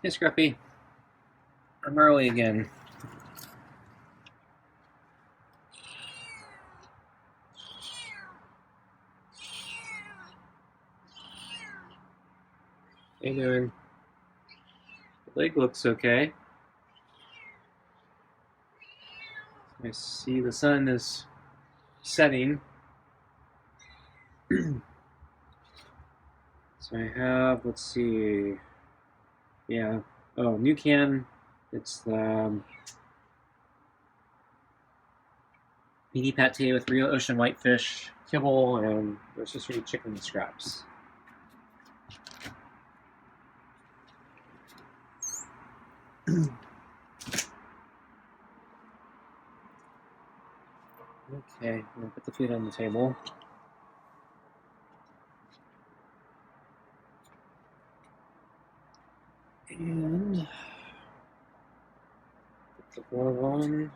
Hey, Scruffy. I'm early again. How you doing? The leg looks okay. I see the sun is setting. So I have, let's see, yeah. Oh, new can. It's the meaty pate with real ocean whitefish, kibble, and rotisserie chicken scraps. Okay, I'm gonna put the food on the table. And put the glove on.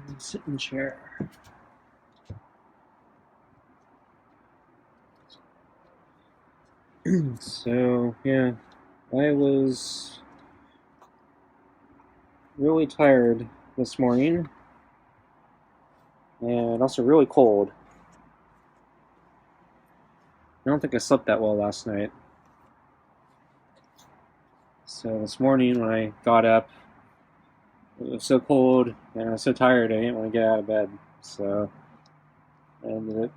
And sit in the chair. So, yeah, I was really tired this morning and also really cold. I don't think I slept that well last night. So this morning when I got up, it was so cold and I was so tired I didn't want to get out of bed. So I ended up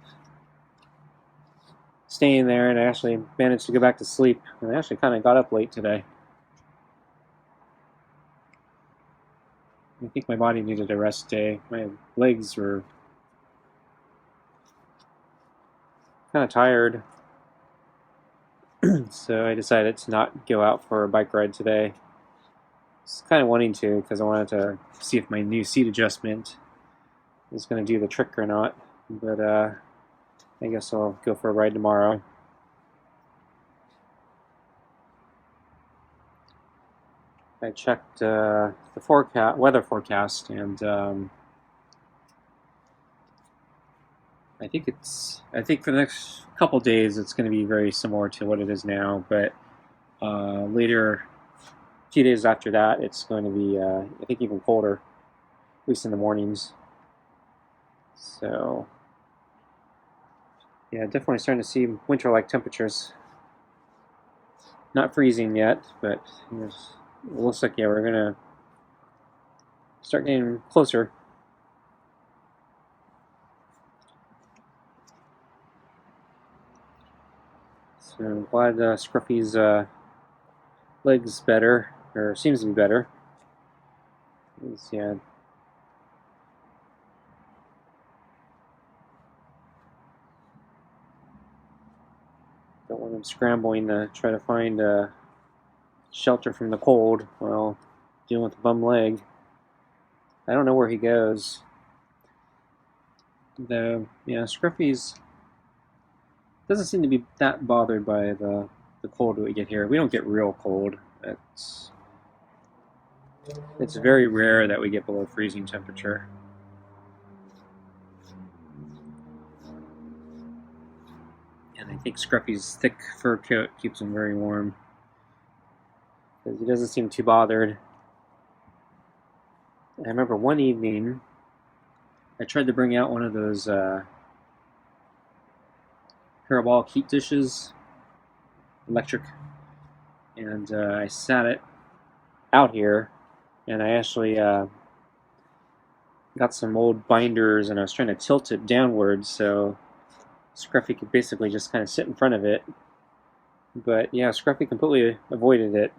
staying there and I actually managed to go back to sleep. And I actually kind of got up late today. I think my body needed a rest day. My legs were kind of tired. So I decided to not go out for a bike ride today. I was kind of wanting to because I wanted to see if my new seat adjustment is going to do the trick or not. But I guess I'll go for a ride tomorrow. I checked the weather forecast, and I think for the next couple days it's going to be very similar to what it is now. But later, a few days after that, it's going to be I think even colder, at least in the mornings. So yeah, definitely starting to see winter-like temperatures. Not freezing yet, but it looks like, yeah, we're gonna start getting closer. So I'm glad Scruffy's leg's better, or seems to be better. Yeah. Don't want him scrambling to try to find shelter from the cold while dealing with the bum leg. I don't know where he goes. Though, yeah, Scruffy's doesn't seem to be that bothered by the cold that we get here. We don't get real cold. It's very rare that we get below freezing temperature. And I think Scruffy's thick fur coat keeps him very warm. Because he doesn't seem too bothered. I remember one evening, I tried to bring out one of those parabolic heat dishes, electric, and I sat it out here, and I actually got some old binders, and I was trying to tilt it downwards so Scruffy could basically just kind of sit in front of it. But yeah, Scruffy completely avoided it.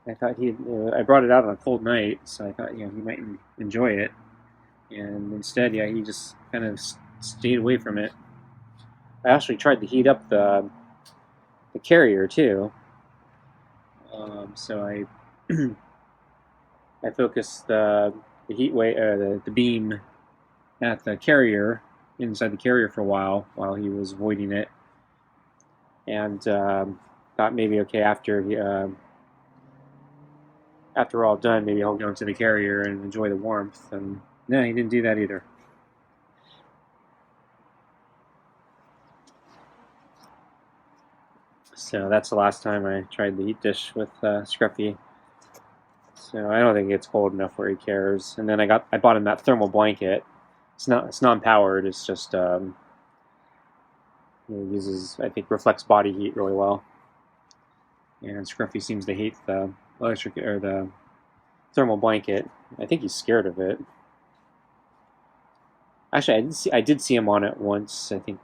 I thought I brought it out on a cold night, so I thought, he might enjoy it. And instead, yeah, he just kind of stayed away from it. I actually tried to heat up the carrier too. So I I focused the heat wave, the beam at the carrier, inside the carrier for a while he was avoiding it, and thought maybe, okay, after we're all done, maybe he'll go into the carrier and enjoy the warmth. And no, he didn't do that either. So that's the last time I tried the heat dish with Scruffy. So I don't think it's cold enough where he cares. And then I bought him that thermal blanket. It's non-powered. It's just it uses, I think, reflects body heat really well. And Scruffy seems to hate the electric or the thermal blanket. I think he's scared of it. Actually, I did see him on it once. I think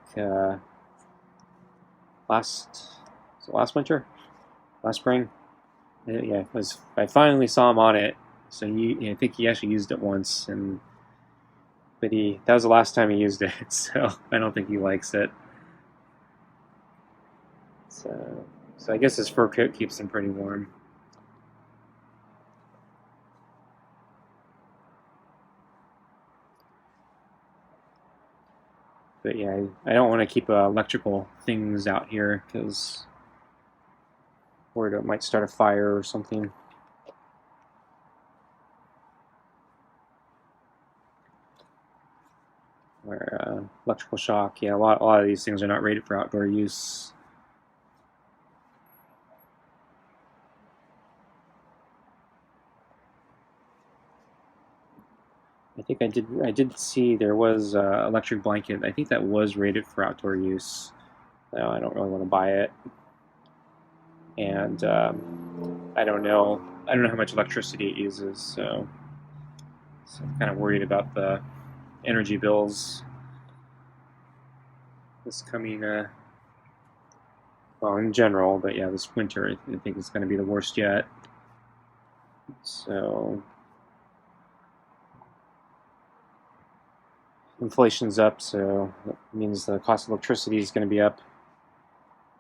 last winter, last spring. Yeah, I finally saw him on it. So I think he actually used it once, but that was the last time he used it. So I don't think he likes it. So I guess his fur coat keeps him pretty warm. But yeah, I don't want to keep electrical things out here because worried it might start a fire or something. Or electrical shock. Yeah, a lot of these things are not rated for outdoor use. I think I did see there was electric blanket. I think that was rated for outdoor use. No, I don't really want to buy it, and I don't know how much electricity it uses, so I'm kind of worried about the energy bills this coming. Well, in general, but yeah, this winter I think it's going to be the worst yet. So inflation's up, so that means the cost of electricity is going to be up.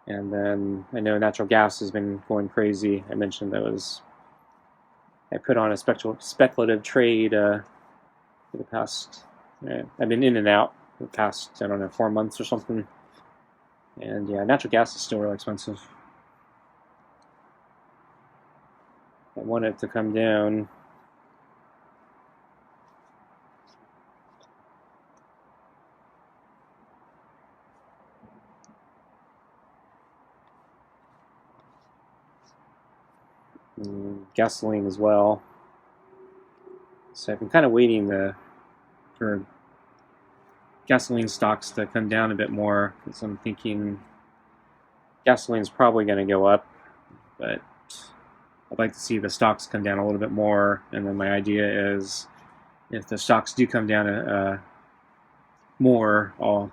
And then I know natural gas has been going crazy. I mentioned I put on a speculative trade for the past. I've been in and out for the past, I don't know, 4 months or something. And yeah, natural gas is still really expensive. I want it to come down. Gasoline as well. So I've been kind of waiting for gasoline stocks to come down a bit more because I'm thinking gasoline's probably going to go up, but I'd like to see the stocks come down a little bit more. And then my idea is if the stocks do come down more, I'll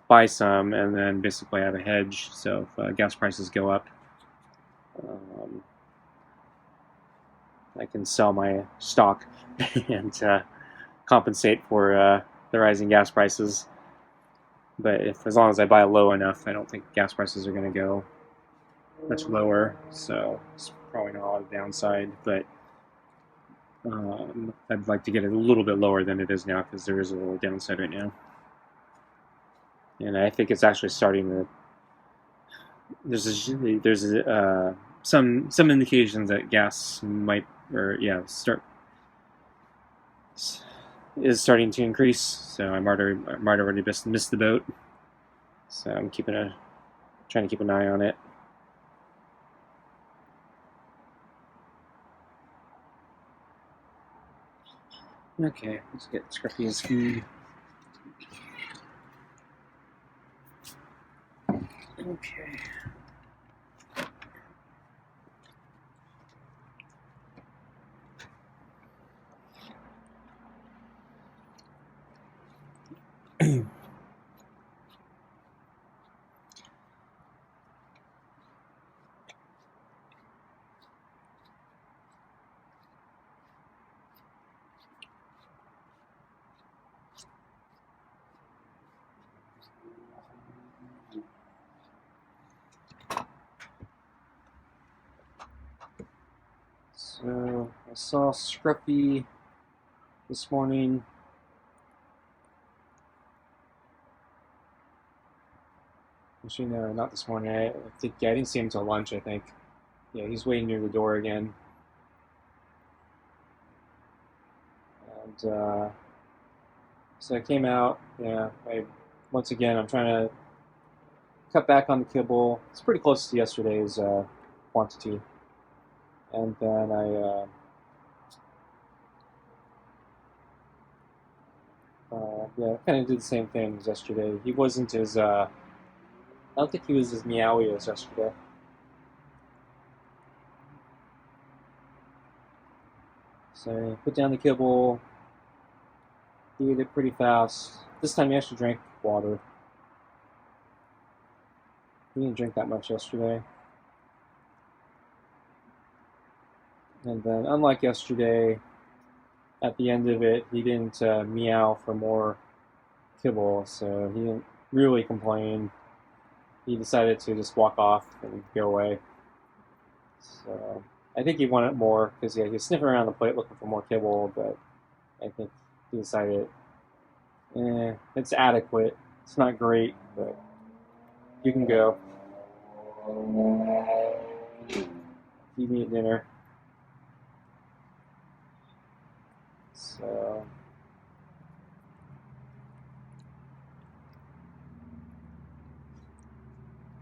buy some and then basically have a hedge. So if gas prices go up, I can sell my stock and compensate for the rising gas prices. But as long as I buy low enough, I don't think gas prices are going to go much lower. So it's probably not a lot of downside. But I'd like to get it a little bit lower than it is now because there is a little downside right now. And I think it's actually starting to. There's some indications that gas might is starting to increase. So I might already missed the boat. So I'm trying to keep an eye on it. Okay, let's get Scruffy's food. Okay. So I saw Scruffy this morning. Actually, no, not this morning. I didn't see him until lunch. I think. Yeah, he's waiting near the door again. And so I came out. Yeah, once again I'm trying to cut back on the kibble. It's pretty close to yesterday's quantity. And then yeah, kind of did the same thing as yesterday. He wasn't as, I don't think he was as meowy as yesterday. So I put down the kibble, he ate it pretty fast. This time he actually drank water. He didn't drink that much yesterday. And then, unlike yesterday, at the end of it, he didn't meow for more kibble, so he didn't really complain. He decided to just walk off and go away. So I think he wanted more because yeah, he was sniffing around the plate looking for more kibble, but I think he decided, it's adequate. It's not great, but you can go. Feed me at dinner. So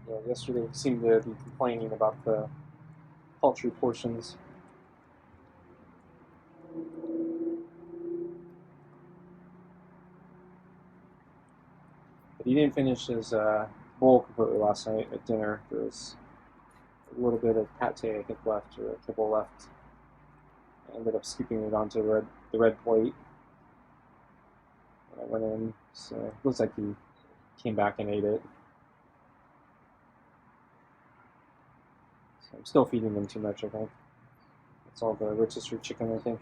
yeah, yesterday he seemed to be complaining about the paltry portions. But he didn't finish his bowl completely last night at dinner. There was a little bit of pate, I think, left, or kibble left. I ended up scooping it onto the red plate when I went in. So it looks like he came back and ate it. So I'm still feeding them too much, I think. It's all the rotisserie chicken, I think.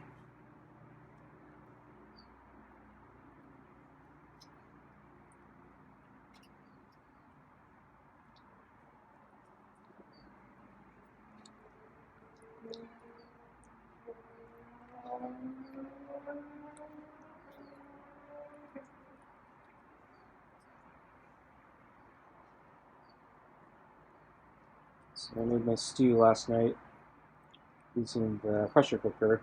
So I made my stew last night using the pressure cooker.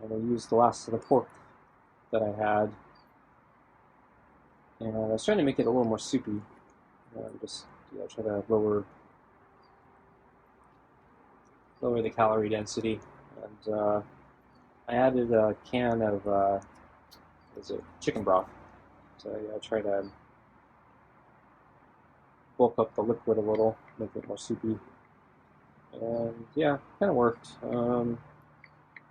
And I used the last of the pork that I had. And I was trying to make it a little more soupy. Just try to lower the calorie density. And I added a can of chicken broth. So I try to bulk up the liquid a little, make it more soupy. And yeah, kind of worked. I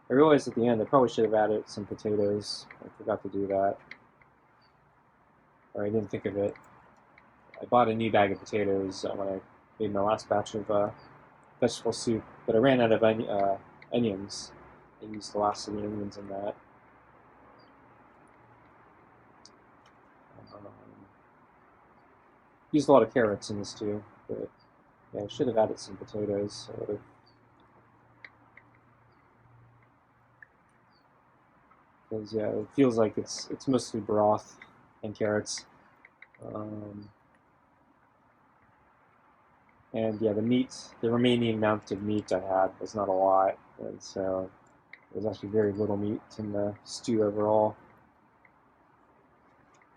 realized at the end I probably should have added some potatoes. I forgot to do that. Or I didn't think of it. I bought a new bag of potatoes when I made my last batch of vegetable soup, but I ran out of onions. I used the last of the onions in that. Used a lot of carrots in this too, but yeah, I should have added some potatoes. Because yeah, it feels like it's mostly broth and carrots. And yeah, the remaining amount of meat I had was not a lot, and so there was actually very little meat in the stew overall.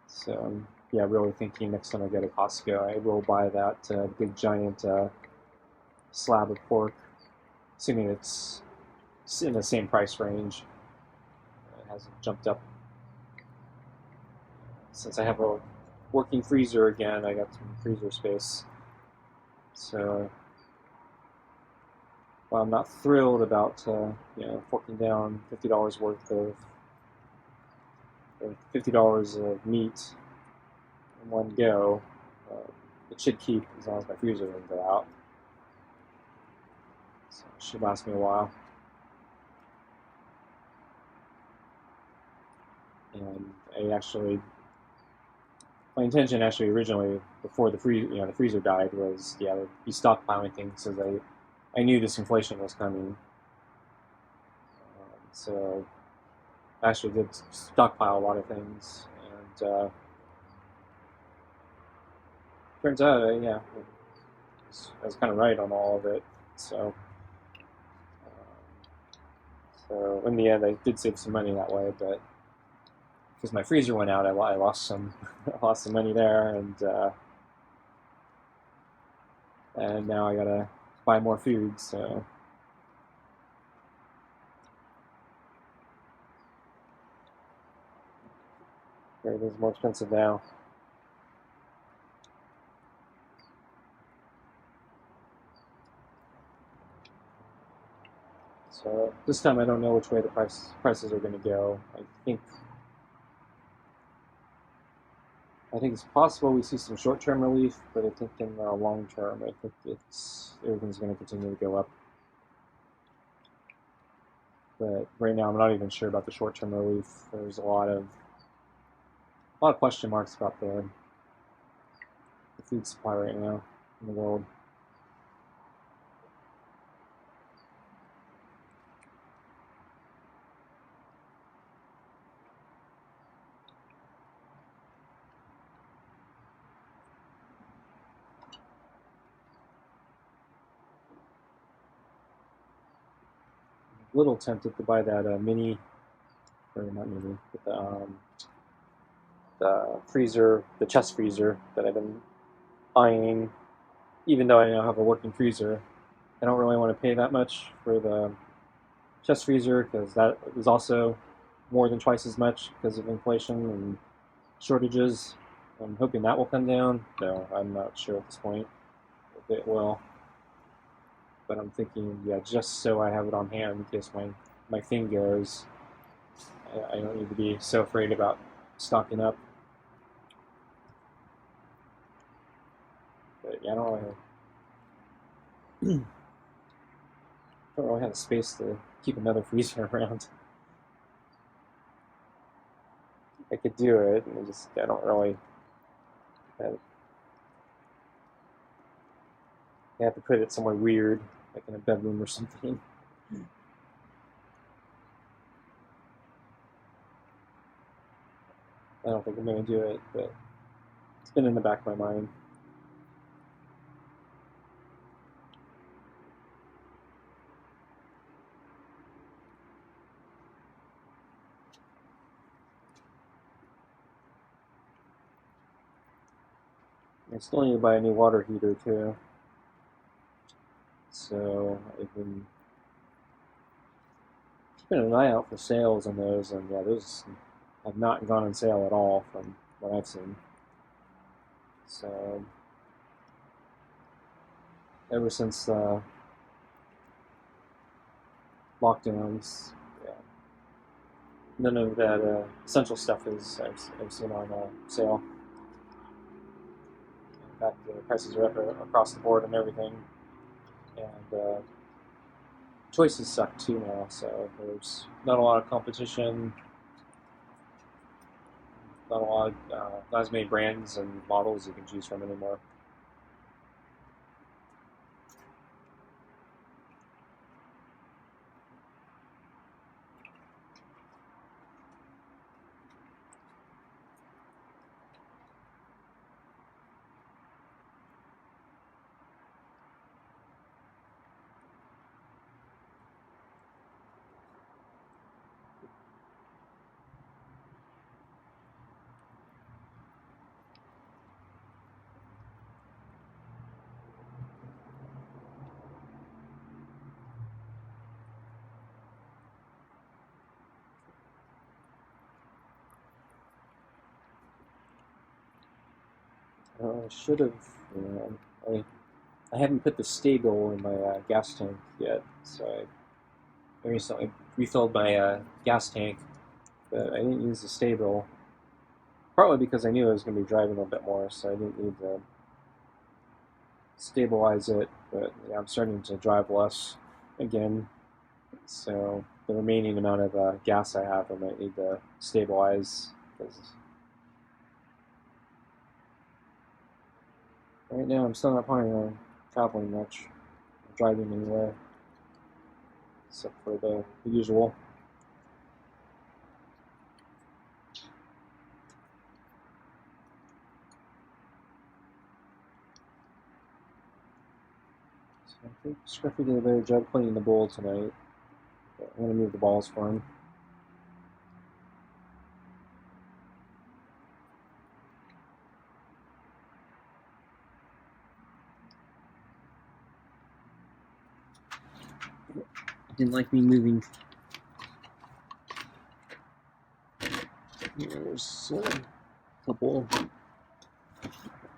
So yeah, really thinking next time I go to Costco, I will buy that big giant slab of pork, assuming it's in the same price range. It hasn't jumped up. Since I have a working freezer again, I got some freezer space. So while I'm not thrilled about forking down $50 worth of $50 of meat in one go, it should keep as long as my freezer doesn't go out. So it should last me a while. And my intention originally before the freezer died was to be stockpiling things because I knew this inflation was coming. So I actually did stockpile a lot of things, and turns out, I was kind of right on all of it. So in the end, I did save some money that way, but because my freezer went out, I lost some I lost some money there, and and now I gotta buy more food, so everything's more expensive now. So this time I don't know which way the prices are going to go. I think it's possible we see some short-term relief, but I think in the long term, I think everything's going to continue to go up. But right now, I'm not even sure about the short-term relief. There's a lot of question marks about the food supply right now in the world. A little tempted to buy that mini, or not mini, but the freezer, the chest freezer that I've been eyeing. Even though I now have a working freezer, I don't really want to pay that much for the chest freezer because that is also more than twice as much because of inflation and shortages. I'm hoping that will come down, though I'm not sure at this point if it will. But I'm thinking, yeah, just so I have it on hand in case my thing goes, I don't need to be so afraid about stocking up. But yeah, I don't really have the space to keep another freezer around. I could do it, and I don't really. I have to put it somewhere weird, like in a bedroom or something. I don't think I'm going to do it, but it's been in the back of my mind. I still need to buy a new water heater too. So I've been keeping an eye out for sales on those, and yeah, those have not gone on sale at all from what I've seen. So ever since lockdowns, yeah, none of that essential stuff I've seen on sale. In fact, the prices are up across the board and everything, and choices suck too now. So there's not a lot of competition, not as many brands and models you can choose from anymore. I should have. I haven't put the stable in my gas tank yet, so I recently refilled my gas tank, but I didn't use the stable. Partly because I knew I was going to be driving a little bit more, so I didn't need to stabilize it. But yeah, I'm starting to drive less again, so the remaining amount of gas I have, I might need to stabilize because right now I'm still not planning on traveling much, driving anywhere, except for the usual. So I think Scruffy did a better job cleaning the bowl tonight. But I'm going to move the balls for him. Didn't like me moving. Here's a couple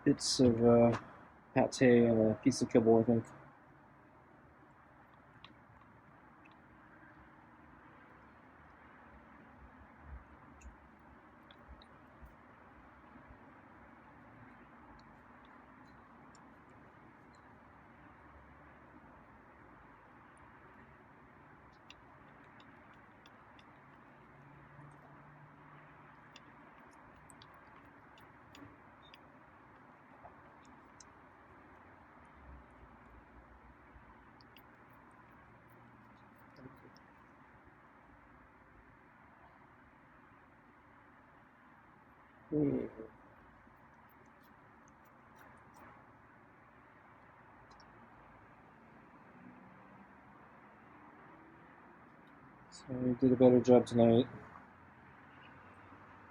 bits of pate and a piece of kibble, I think. So we did a better job tonight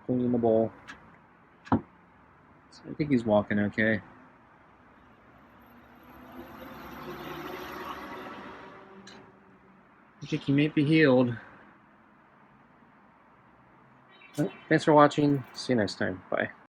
cleaning the bowl. So I think he's walking okay. I think he may be healed. Well, thanks for watching. See you next time. Bye.